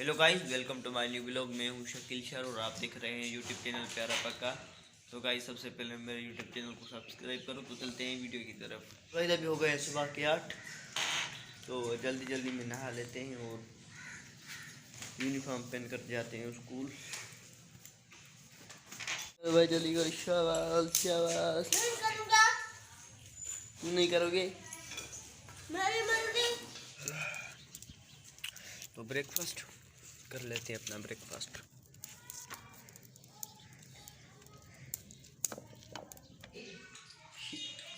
Hello guys, welcome to my new blog. मैं हूं Shakeel sir और आप देख रहे हैं यूट्यूब चैनल प्यारा पक्का। तो गाइस, सबसे पहले मेरे यूट्यूब चैनल को सब्सक्राइब करो। तो चलते हैं वीडियो की तरफ। गाइस, अभी हो गए सुबह के 8, तो जल्दी जल्दी में नहा लेते हैं और यूनिफॉर्म पहन कर जाते हैं स्कूल। भाई जल्दी करो, शाबाश शाबाश। नहीं करोगे तो ब्रेकफास्ट कर लेते हैं, अपना ब्रेकफास्ट।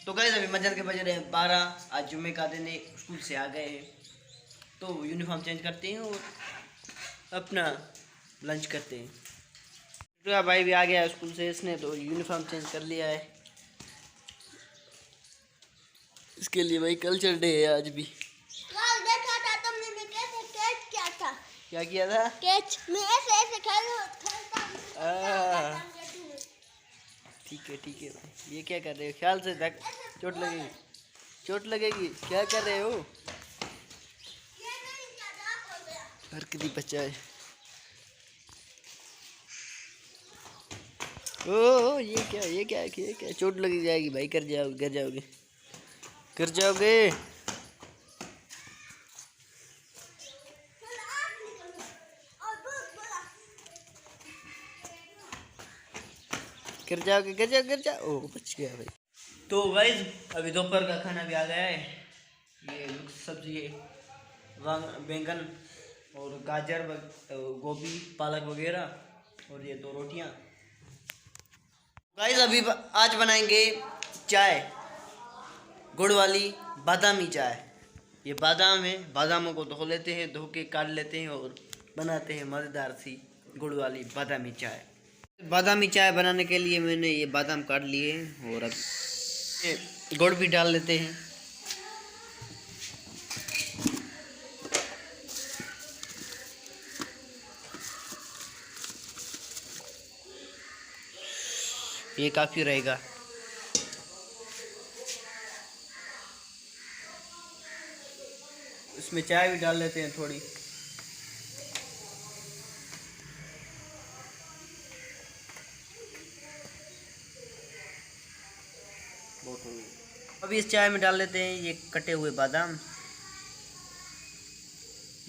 तो गाइस, अभी मजर के बज रहे हैं 12। आज जुम्मे का दिन है, स्कूल से आ गए हैं तो यूनिफॉर्म चेंज करते हैं और अपना लंच करते हैं। तो भाई भी आ गया है स्कूल से, इसने तो यूनिफॉर्म चेंज कर लिया है। इसके लिए भाई कल्चर डे है आज भी। देखा था तुमने, मैं कैसे कैच किया था। क्या किया था? कैच मैं ऐसे ऐसे खेलता हूं। ठीक है भाई, ये क्या कर रहे हो? ख्याल से देख, चोट लगेगी। क्या कर रहे हो? हरकती बच्चा है। ओ ये क्या चोट लगी जाएगी भाई। गिर जाओगे। गिर जाओ। ओ, बच गया भाई। तो गाइस, अभी दोपहर का खाना भी आ गया है। ये मिक्स सब्जी है, बैंगन और गाजर, गोभी, पालक वगैरह, और ये 2 रोटियां। गाइस, अभी आज बनाएंगे चाय, गुड़ वाली बादामी चाय। ये बादाम है, बादामों को धो लेते हैं, धो के काट लेते हैं और बनाते हैं मज़ेदार सी गुड़ वाली बादामी चाय। बादामी चाय बनाने के लिए मैंने ये बादाम काट लिए हैं और अब ये गुड़ भी डाल लेते हैं। ये काफ़ी रहेगा। इसमें चाय भी डाल लेते हैं थोड़ी। अभी इस चाय में डाल लेते हैं ये कटे हुए बादाम।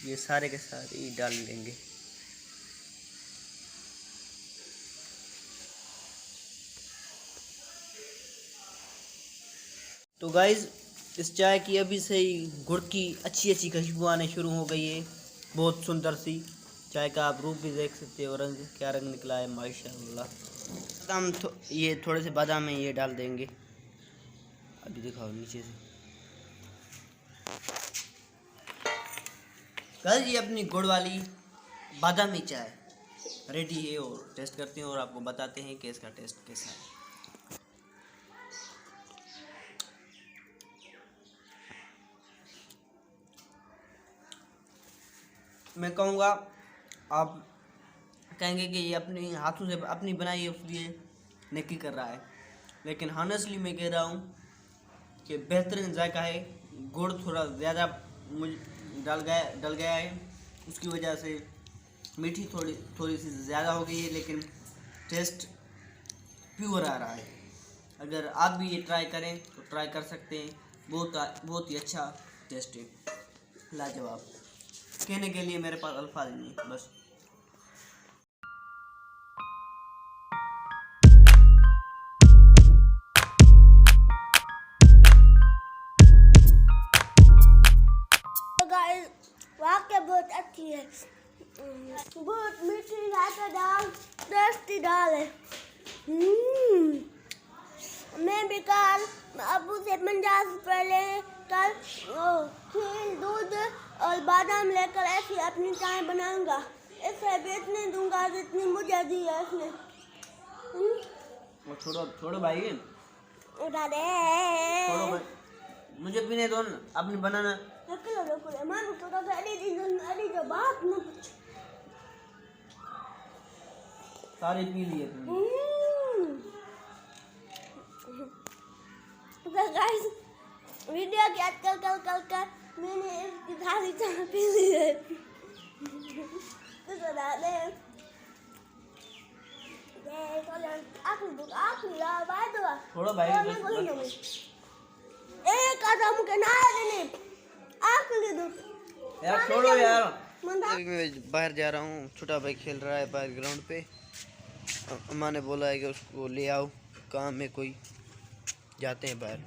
ये सारे के सारे ही डाल देंगे। तो गाइज, इस चाय की अभी से ही गुड़ की अच्छी खुशबू आने शुरू हो गई है। बहुत सुंदर सी चाय का आप रूप भी देख सकते हो। रंग, क्या रंग निकला है माशाल्लाह। बादाम ये थोड़े से बादाम है, ये डाल देंगे। अभी दिखाओ नीचे से। गाइस, ये अपनी गुड़ वाली बादामी चाय रेडी है और टेस्ट करते हैं और आपको बताते हैं कि इसका टेस्ट कैसा है। मैं कहूँगा, आप कहेंगे कि ये अपने हाथों से अपनी बनाई है इसलिए नेकी कर रहा है, लेकिन हॉनेस्टली मैं कह रहा हूँ कि बेहतरीन जायका है। गुड़ थोड़ा ज़्यादा डल गया है, उसकी वजह से मीठी थोड़ी सी ज़्यादा हो गई है, लेकिन टेस्ट प्योर आ रहा है। अगर आप भी ये ट्राई करें तो ट्राई कर सकते हैं। बहुत ही अच्छा टेस्ट है, लाजवाब। कहने के लिए मेरे पास अल्फाज नहीं बस। वाकई बहुत अच्छी है, बहुत मीठी दाल, टेस्टी दाल है। मैं भी कल अबू से 50 पहले खीर, दूध और बादाम लेकर ऐसी अपनी चाय बनाऊंगा। इसे बेचने दूंगा जितनी मुझे दी है इसने। छोड़ो भाई, उठा दे। छोड़ो भाई, मुझे पीने दो ना, अपनी बनाना। बात न पूछ। सारी पी लिए तुमने। तो गाइस, वीडियो के कल मैंने इसकी सारी चाय पी ली है। बता दे थोड़ा भाई एक कदम के ना देने आखिरी दो यार, छोड़ो यार। मैं बाहर जा रहा हूँ, छोटा भाई खेल रहा है बाहर ग्राउंड पे। अम्मा ने बोला है कि उसको ले आओ, काम है कोई, जाते हैं बाहर।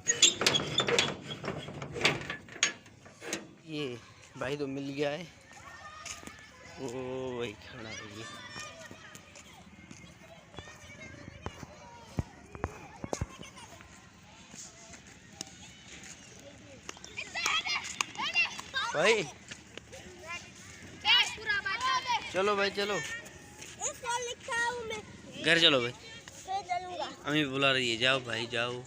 ये भाई तो मिल गया है, वो वही खड़ा है ये। भाई चलो भाई, चलो घर चलो भाई, अम्मी बुला रही है, जाओ भाई जाओ।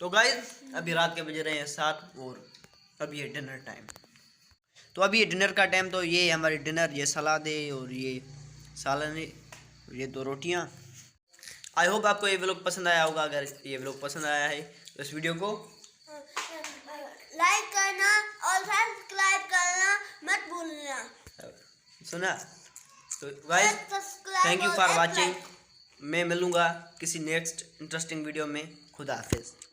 तो गाइस अभी रात के बज रहे हैं 7 और अभी है डिनर टाइम। तो अभी ये डिनर का टाइम, तो ये हमारी डिनर, ये सलाद है और ये सालन है, ये 2 रोटियां। आई होप आपको ये व्लॉग पसंद आया होगा। अगर ये व्लॉग पसंद आया है तो इस वीडियो को लाइक करना और सब्सक्राइब करना मत भूलना। सुना? तो guys thank you for watching. मैं मिलूँगा किसी नेक्स्ट इंटरेस्टिंग वीडियो में। खुदा हाफिज़।